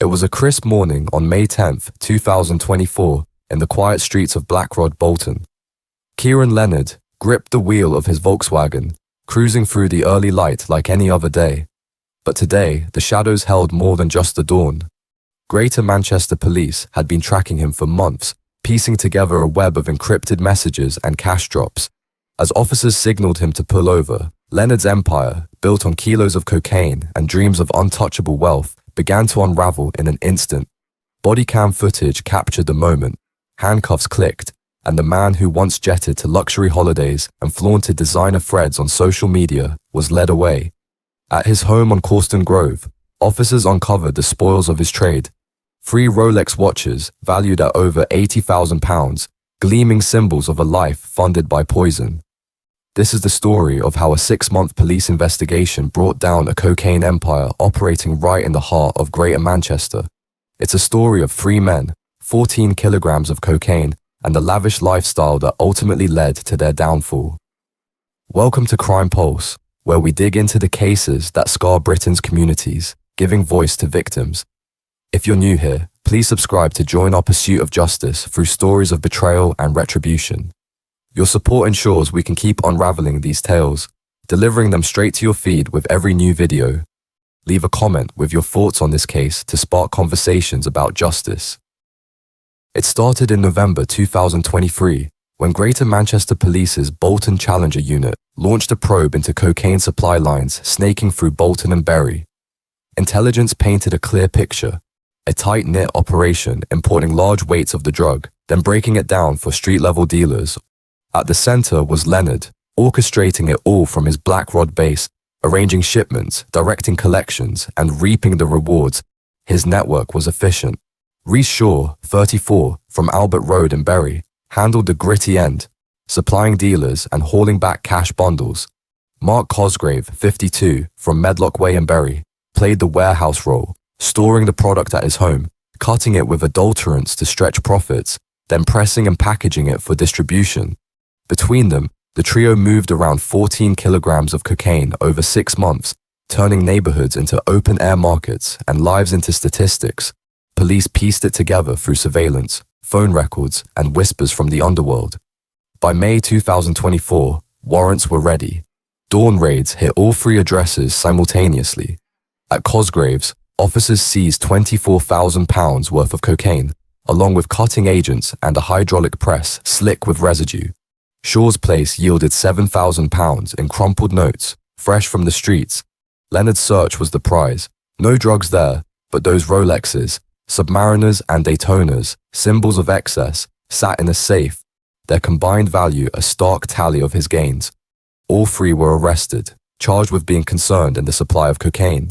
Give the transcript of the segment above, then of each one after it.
It was a crisp morning on May 10th, 2024, in the quiet streets of Blackrod, Bolton. Keiron Leonard gripped the wheel of his Volkswagen, cruising through the early light like any other day. But today, the shadows held more than just the dawn. Greater Manchester police had been tracking him for months, piecing together a web of encrypted messages and cash drops. As officers signaled him to pull over, Leonard's empire, built on kilos of cocaine and dreams of untouchable wealth, began to unravel in an instant. Body cam footage captured the moment. Handcuffs clicked, and the man who once jetted to luxury holidays and flaunted designer threads on social media was led away. At his home on Causton Grove, officers uncovered the spoils of his trade. 3 Rolex watches valued at over £80,000, gleaming symbols of a life funded by poison. This is the story of how a 6-month police investigation brought down a cocaine empire operating right in the heart of Greater Manchester. It's a story of 3 men, 14 kilograms of cocaine, and the lavish lifestyle that ultimately led to their downfall. Welcome to Crime Pulse, where we dig into the cases that scar Britain's communities, giving voice to victims. If you're new here, please subscribe to join our pursuit of justice through stories of betrayal and retribution. Your support ensures we can keep unraveling these tales, delivering them straight to your feed with every new video. Leave a comment with your thoughts on this case to spark conversations about justice. It started in November 2023, when Greater Manchester Police's Bolton Challenger unit launched a probe into cocaine supply lines snaking through Bolton and Bury. Intelligence painted a clear picture: a tight-knit operation importing large weights of the drug, then breaking it down for street-level dealers. At the center was Leonard, orchestrating it all from his Blackrod base, arranging shipments, directing collections, and reaping the rewards. His network was efficient. Reece Shaw, 34, from Albert Road in Bury, handled the gritty end, supplying dealers and hauling back cash bundles. Mark Cosgrave, 52, from Medlock Way in Bury, played the warehouse role, storing the product at his home, cutting it with adulterants to stretch profits, then pressing and packaging it for distribution. Between them, the trio moved around 14 kilograms of cocaine over 6 months, turning neighborhoods into open-air markets and lives into statistics. Police pieced it together through surveillance, phone records, and whispers from the underworld. By May 2024, warrants were ready. Dawn raids hit all 3 addresses simultaneously. At Cosgrave's, officers seized £24,000 worth of cocaine, along with cutting agents and a hydraulic press slick with residue. Shaw's place yielded £7,000 in crumpled notes, fresh from the streets. Leonard's search was the prize. No drugs there, but those Rolexes, Submariners and Daytonas, symbols of excess, sat in a safe, their combined value a stark tally of his gains. All 3 were arrested, charged with being concerned in the supply of cocaine.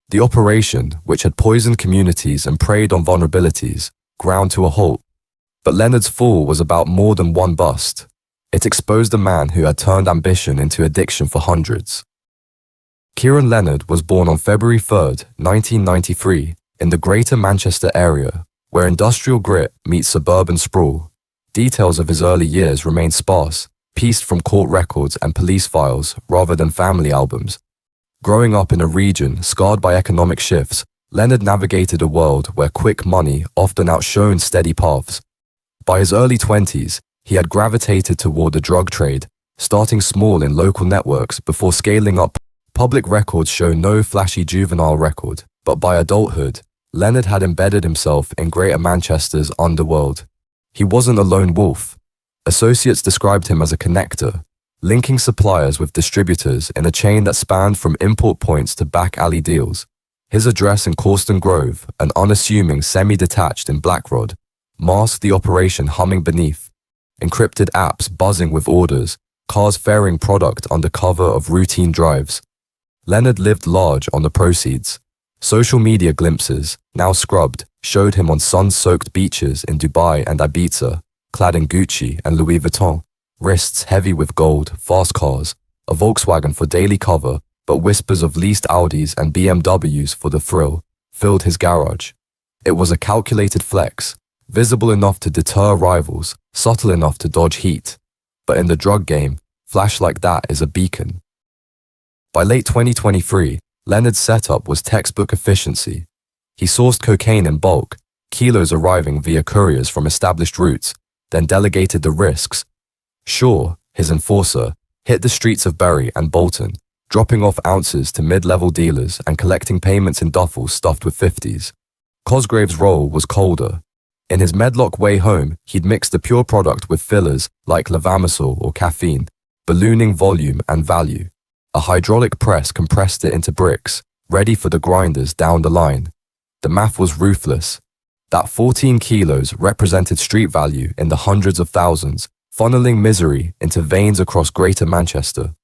The operation, which had poisoned communities and preyed on vulnerabilities, ground to a halt. But Leonard's fall was about more than one bust. It exposed a man who had turned ambition into addiction for hundreds. Keiron Leonard was born on February 3, 1993, in the Greater Manchester area, where industrial grit meets suburban sprawl. Details of his early years remain sparse, pieced from court records and police files rather than family albums. Growing up in a region scarred by economic shifts, Leonard navigated a world where quick money often outshone steady paths. By his early 20s, he had gravitated toward the drug trade, starting small in local networks before scaling up. Public records show no flashy juvenile record, but by adulthood, Leonard had embedded himself in Greater Manchester's underworld. He wasn't a lone wolf. Associates described him as a connector, linking suppliers with distributors in a chain that spanned from import points to back alley deals. His address in Causton Grove, an unassuming semi-detached in Blackrod, masked the operation humming beneath. Encrypted apps buzzing with orders, cars ferrying product under cover of routine drives. Leonard lived large on the proceeds. Social media glimpses, now scrubbed, showed him on sun-soaked beaches in Dubai and Ibiza, clad in Gucci and Louis Vuitton, wrists heavy with gold, fast cars, a Volkswagen for daily cover, but whispers of leased Audis and BMWs for the thrill, filled his garage. It was a calculated flex, visible enough to deter rivals, subtle enough to dodge heat. But in the drug game, flash like that is a beacon. By late 2023, Leonard's setup was textbook efficiency. He sourced cocaine in bulk, kilos arriving via couriers from established routes, then delegated the risks. Shaw, his enforcer, hit the streets of Bury and Bolton, dropping off ounces to mid-level dealers and collecting payments in duffels stuffed with 50s. Cosgrave's role was colder. In his Medlock way home, he'd mixed the pure product with fillers like levamisole or caffeine, ballooning volume and value. A hydraulic press compressed it into bricks, ready for the grinders down the line. The math was ruthless. That 14 kilos represented street value in the hundreds of thousands, funneling misery into veins across Greater Manchester.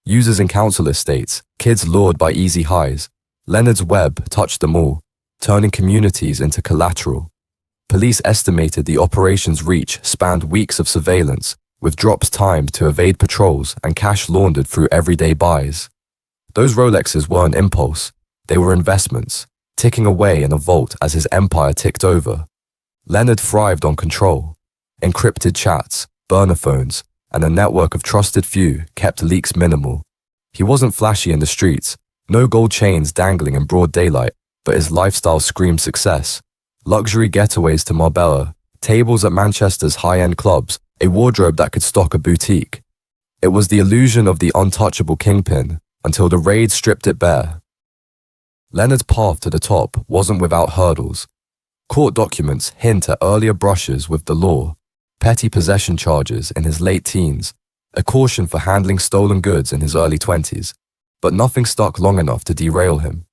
Users in council estates, kids lured by easy highs. Leonard's web touched them all, turning communities into collateral. Police estimated the operation's reach spanned weeks of surveillance, with drops timed to evade patrols and cash laundered through everyday buys. Those Rolexes weren't impulse, they were investments, ticking away in a vault as his empire ticked over. Leonard thrived on control. Encrypted chats, burner phones, and a network of trusted few kept leaks minimal. He wasn't flashy in the streets, no gold chains dangling in broad daylight, but his lifestyle screamed success. Luxury getaways to Marbella, tables at Manchester's high-end clubs, a wardrobe that could stock a boutique. It was the illusion of the untouchable kingpin until the raid stripped it bare. Leonard's path to the top wasn't without hurdles. Court documents hint at earlier brushes with the law, petty possession charges in his late teens, a caution for handling stolen goods in his early 20s, but nothing stuck long enough to derail him.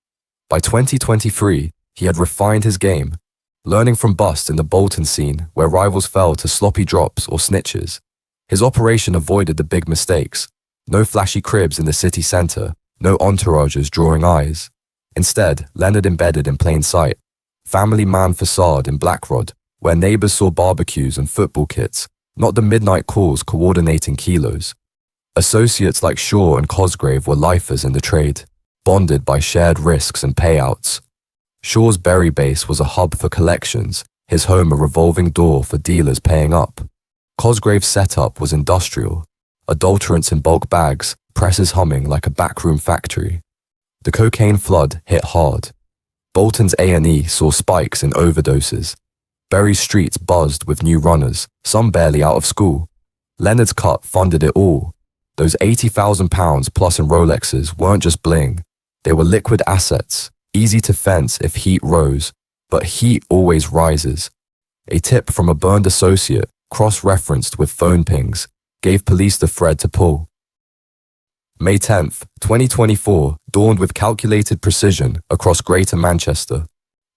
By 2023, he had refined his game, learning from busts in the Bolton scene where rivals fell to sloppy drops or snitches. His operation avoided the big mistakes. No flashy cribs in the city centre, no entourages drawing eyes. Instead, Leonard embedded in plain sight. Family man facade in Blackrod, where neighbours saw barbecues and football kits, not the midnight calls coordinating kilos. Associates like Shaw and Cosgrave were lifers in the trade, bonded by shared risks and payouts. Shaw's Bury base was a hub for collections, his home a revolving door for dealers paying up. Cosgrave's setup was industrial, adulterants in bulk bags, presses humming like a backroom factory. The cocaine flood hit hard. Bolton's A&E saw spikes in overdoses. Bury's streets buzzed with new runners, some barely out of school. Leonard's cut funded it all. Those £80,000 plus in Rolexes weren't just bling. They were liquid assets, easy to fence if heat rose, but heat always rises. A tip from a burned associate, cross-referenced with phone pings, gave police the thread to pull. May 10th, 2024 dawned with calculated precision across Greater Manchester.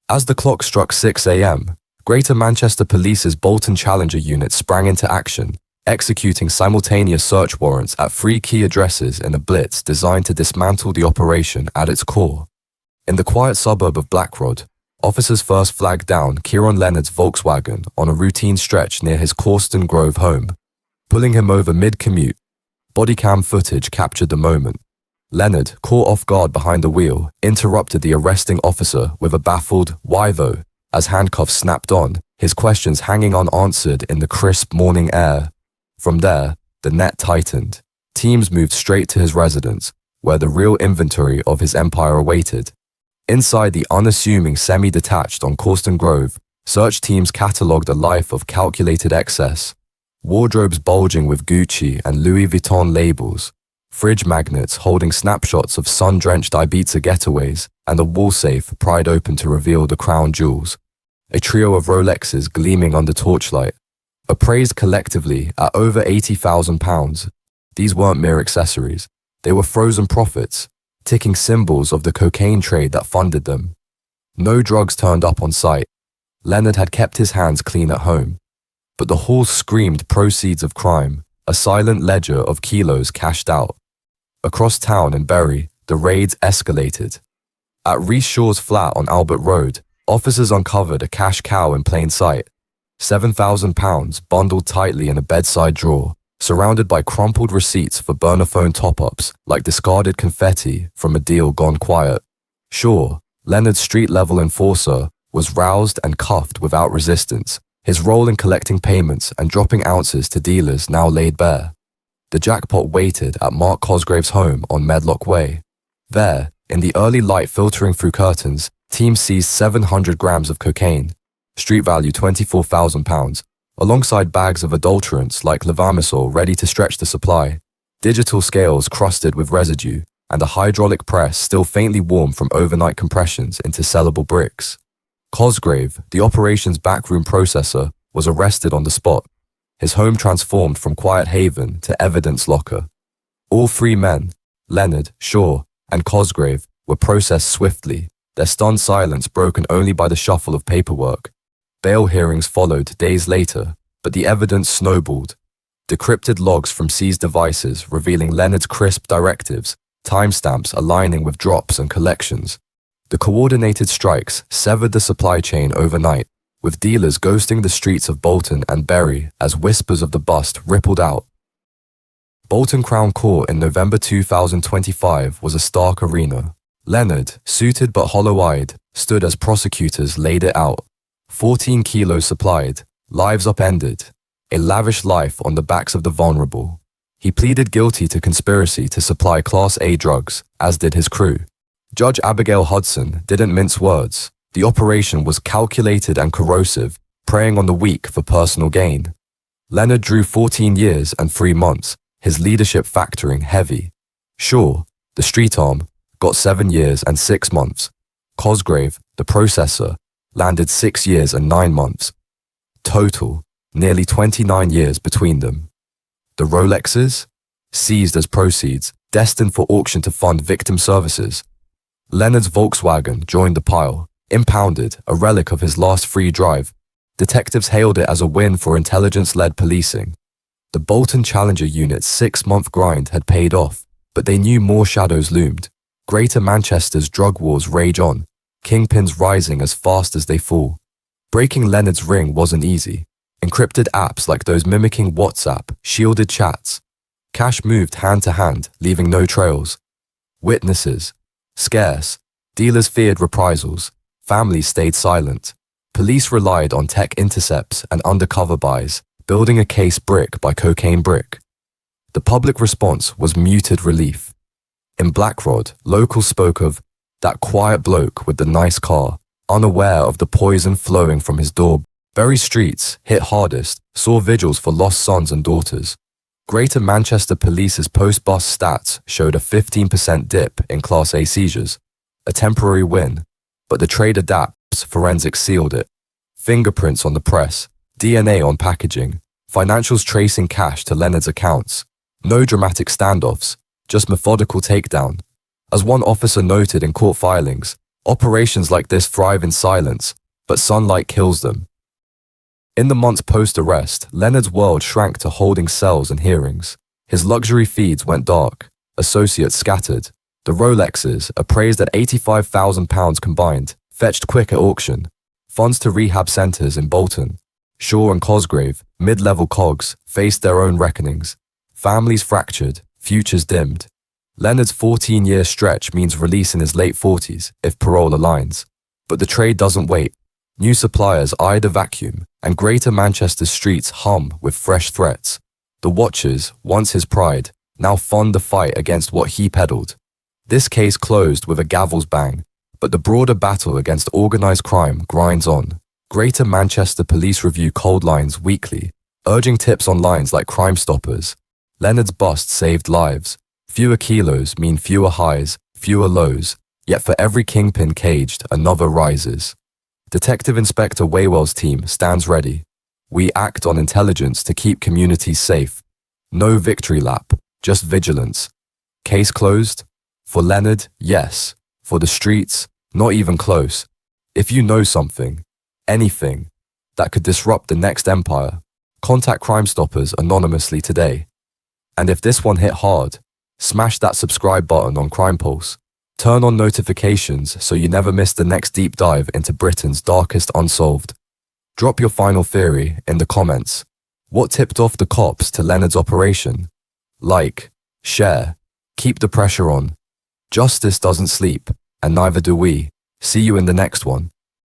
As the clock struck 6 a.m., Greater Manchester Police's Bolton Challenger unit sprang into action, executing simultaneous search warrants at 3 key addresses in a blitz designed to dismantle the operation at its core. In the quiet suburb of Blackrod, officers first flagged down Keiron Leonard's Volkswagen on a routine stretch near his Causton Grove home. Pulling him over mid-commute, bodycam footage captured the moment. Leonard, caught off guard behind the wheel, interrupted the arresting officer with a baffled "Why though?" as handcuffs snapped on, his questions hanging unanswered in the crisp morning air. From there, the net tightened. Teams moved straight to his residence, where the real inventory of his empire awaited. Inside the unassuming semi-detached on Causton Grove, search teams catalogued a life of calculated excess. Wardrobes bulging with Gucci and Louis Vuitton labels, fridge magnets holding snapshots of sun-drenched Ibiza getaways, and a wall safe pried open to reveal the crown jewels. A trio of Rolexes gleaming under torchlight. Appraised collectively at over £80,000, these weren't mere accessories. They were frozen profits, ticking symbols of the cocaine trade that funded them. No drugs turned up on site. Leonard had kept his hands clean at home. But the hall screamed proceeds of crime, a silent ledger of kilos cashed out. Across town in Bury, the raids escalated. At Reece Shaw's flat on Albert Road, officers uncovered a cash cow in plain sight. £7,000 bundled tightly in a bedside drawer, surrounded by crumpled receipts for burner phone top-ups like discarded confetti from a deal gone quiet. Shaw, Leonard's street-level enforcer, was roused and cuffed without resistance, his role in collecting payments and dropping ounces to dealers now laid bare. The jackpot waited at Mark Cosgrave's home on Medlock Way. There, in the early light filtering through curtains, Team seized 700 grams of cocaine, street value £24,000, alongside bags of adulterants like levamisole ready to stretch the supply, digital scales crusted with residue, and a hydraulic press still faintly warm from overnight compressions into sellable bricks. Cosgrave, the operation's backroom processor, was arrested on the spot, his home transformed from quiet haven to evidence locker. All three men, Leonard, Shaw, and Cosgrave, were processed swiftly, their stunned silence broken only by the shuffle of paperwork. Bail hearings followed days later, but the evidence snowballed. Decrypted logs from seized devices revealing Leonard's crisp directives, timestamps aligning with drops and collections. The coordinated strikes severed the supply chain overnight, with dealers ghosting the streets of Bolton and Bury as whispers of the bust rippled out. Bolton Crown Court in November 2025 was a stark arena. Leonard, suited but hollow-eyed, stood as prosecutors laid it out. 14 kilos supplied, lives upended, a lavish life on the backs of the vulnerable. He pleaded guilty to conspiracy to supply Class A drugs, as did his crew. Judge Abigail Hudson didn't mince words. The operation was calculated and corrosive, preying on the weak for personal gain. Leonard drew 14 years and 3 months, his leadership factoring heavy. Shaw, the street arm, got 7 years and 6 months. Cosgrave, the processor, landed 6 years and 9 months. Total, nearly 29 years between them. The Rolexes? Seized as proceeds, destined for auction to fund victim services. Leonard's Volkswagen joined the pile, impounded, a relic of his last free drive. Detectives hailed it as a win for intelligence-led policing. The Bolton Challenger unit's 6-month grind had paid off, but they knew more shadows loomed. Greater Manchester's drug wars rage on, kingpins rising as fast as they fall. Breaking Leonard's ring wasn't easy. Encrypted apps like those mimicking WhatsApp, shielded chats. Cash moved hand to hand, leaving no trails. Witnesses scarce. Dealers feared reprisals. Families stayed silent. Police relied on tech intercepts and undercover buys, building a case brick by cocaine brick. The public response was muted relief. In Blackrod, locals spoke of that quiet bloke with the nice car, unaware of the poison flowing from his door. Bury streets, hit hardest, saw vigils for lost sons and daughters. Greater Manchester Police's post-bust stats showed a 15% dip in Class A seizures, a temporary win, but the trade adapts, forensics sealed it. Fingerprints on the press, DNA on packaging, financials tracing cash to Leonard's accounts. No dramatic standoffs, just methodical takedown. As one officer noted in court filings, operations like this thrive in silence, but sunlight kills them. In the months post-arrest, Leonard's world shrank to holding cells and hearings. His luxury feeds went dark, associates scattered. The Rolexes, appraised at £85,000 combined, fetched quick at auction. Funds to rehab centres in Bolton. Shaw and Cosgrave, mid-level cogs, faced their own reckonings. Families fractured, futures dimmed. Leonard's 14-year stretch means release in his late 40s, if parole aligns. But the trade doesn't wait. New suppliers eye the vacuum, and Greater Manchester's streets hum with fresh threats. The Watchers, once his pride, now fund the fight against what he peddled. This case closed with a gavel's bang, but the broader battle against organised crime grinds on. Greater Manchester Police review cold lines weekly, urging tips on lines like Crime Stoppers. Leonard's bust saved lives. Fewer kilos mean fewer highs, fewer lows, yet for every kingpin caged, another rises. Detective Inspector Waywell's team stands ready. We act on intelligence to keep communities safe. No victory lap, just vigilance. Case closed? For Leonard, yes. For the streets, not even close. If you know something, anything, that could disrupt the next empire, contact Crime Stoppers anonymously today. And if this one hit hard, smash that subscribe button on Crime Pulse. Turn on notifications so you never miss the next deep dive into Britain's darkest unsolved. Drop your final theory in the comments. What tipped off the cops to Leonard's operation? Like, share, keep the pressure on. Justice doesn't sleep, and neither do we. See you in the next one.